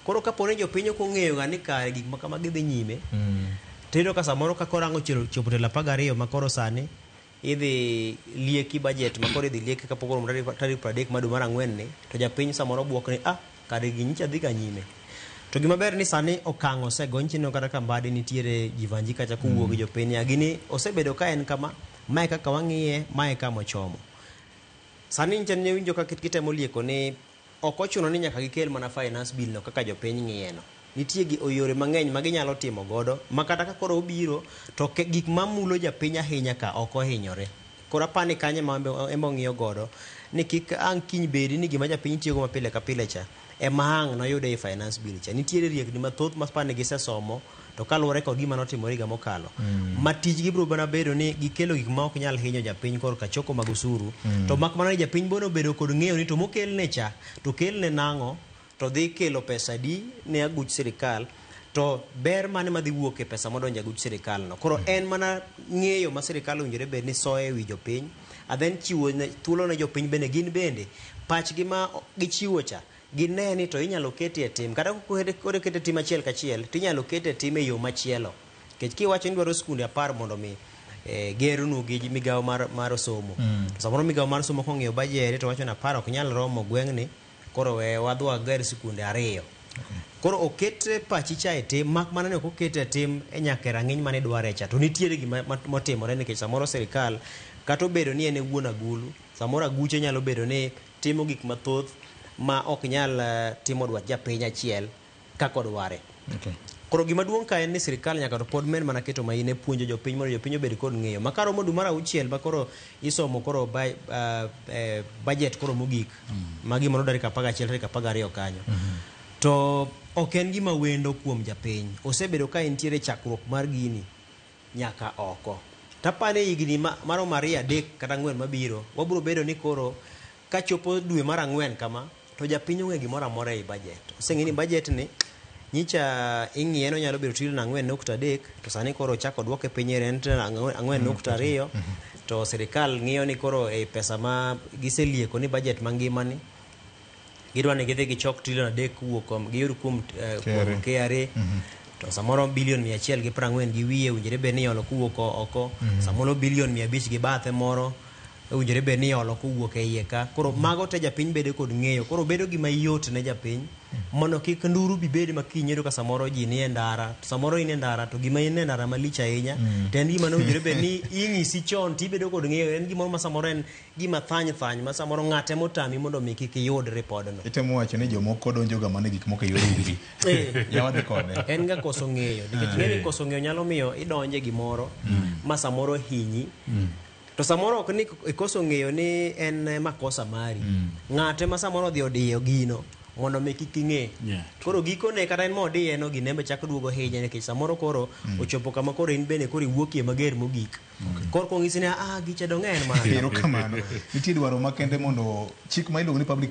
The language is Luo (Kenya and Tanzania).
Koro kapone jopiny ok ong'eyo ga ni kare gik ma kama gidhi nyime tero ka samoro ka korango chopo tela 12 makoro sani idhi lieki budget makoro idhi lieki kapok oromo tarik 30 ma dwe mar ang'wen ni to japiny samoro buok ni kare ginyicha dhi ka nyime. To gima ber ni sani okang' osegony chino kata ka mbadi nitiere jivanji kacha kuwuok gi jopiny gini osebedo ka en kama mae kaka wang'iye mae kama ochomo. Sani nchen ne winjo ka kitemo lieko ni ok ochuno ni nyaka gikel mana finance bill no kaka jopiny ng'iyeno. Nitie yore mang'eny ma ginyalo timo godo ma kata ka koro obiro to gik mamulo japiny ahinya ka ok ohinyore. Koro apani kanye ma embo ng'iyo godo ni kik ang' kiny bedi ni gima japiny tiyogo mapile ka pile cha ema ang' noyude i finance bill cha. Nitiere riekni mathoth ma spani gisesomo to kaluwore kod gima notimore higa mokalo ma tijgi biro bana bedo ni gikelo gik ma ok nyal hinyo japiny kor ka choko mag osuru to mak mana ni japiny bono bedo kod ng'eyo ni to mokelne cha to kelne nang'o to dhi kelo pesa di ne aguch sirikal to ber mane madhi wuok e pesa modonjo aguch sirikal no. Koro en mana ng'eyo ma sirikal owinjore bed ni soye wi jopiny then chiwo thuolo ne jopiny bende gin bende pachgi ma gichiwo cha gine ni to inyalo kete e tim kata kode kete tim achiel kachiel tinyalo kete tim e yo machielo. Kech kiwacho ni dwaro skunde 10 mondo mi gerunu gi migawo mar somo samoro migawo mar somo kong'iyo budget to wacho na 10 ok nyal romo gweng'ni koro we wadwa ger skunde 2. Koro oket pachi cha e tim mak mana ne ok okete e tim e nyaka rang'iny mane dware cha to nitiere gima motimore nikech samoro sirikal kata obedo ni en wuon agulu samoro aguche nyalo bedo ni timo gik mathoth ma ok nyal timo dwach japiny achiel kaka odware. Koro gima duong' ka en ni sirikal nyaka to pod men mana keto maine puonjo jopiny mondo jopiny obed kod ng'eyo ma karomo dwe mar 6 ma koro isomo koro budget koro mogik ma gimoro tarik 11 tarik 12 kanyo to ok en gima wendo kuom japiny osebedo ka entiere chakruok mar gini nyaka oko tapane higni maromo 2 3 kata 4 mabiro wabiro bedo ni koro kachopo dwe mar 4 kama to japiny ong'e gimoro amora e budget. Oseng'eni budget ni nyicha ing'iye no nyalo bedo trilion 4.3 to sani koro chako duoke piny rent 4.2 to sirikal ng'iyo ni koro e pesa ma giselieko ni budget mangimani gidwa ni gidhi gichok trilion 3 kuwuok giyud kuom KRA to samoro bilion 140 gi wiye owinjore bed ni iolo kuwuok oko samoro bilion 500 gi bathe moro owinjore bed ni iolo kuwuok e iye ka. Koro mago te japiny bedo kod ng'eyo koro bedo gima yot ne japiny mondo kik nduru bi bed makinyero ka samoro ji ni e ndara to samoro in e ndara to gima in e ndara malich ahinya to en gima owinjore bed ni ing'isi chon tibedo kod ng'eyo en gimoro ma samoro en gima thany ma samoro ng'ate motami mondo mi kik iyud ripodno. Itemo wacho ni jomoko donjo ga mana gik moko e yor ubi yawadhi kode en ga koso ng'eyo nikech ng'eni koso ng'eyo nyalo miyo idonje gimoro ma samoro hinyi to samoro ok ni ikoso ng'eyo ni en makosa mari ng'ate ma samoro dhi odiyo gino mondo mi kik ing'e koro gikone kata en modiye no ginembe chako duogo hinya nikech samoro koro ochopo kama koro in bende koro iwuokie mager mogik koro kong'isi ni gicha dong' en mana ero kamano nitie dwaro makende mondo chik ma iluongo ni public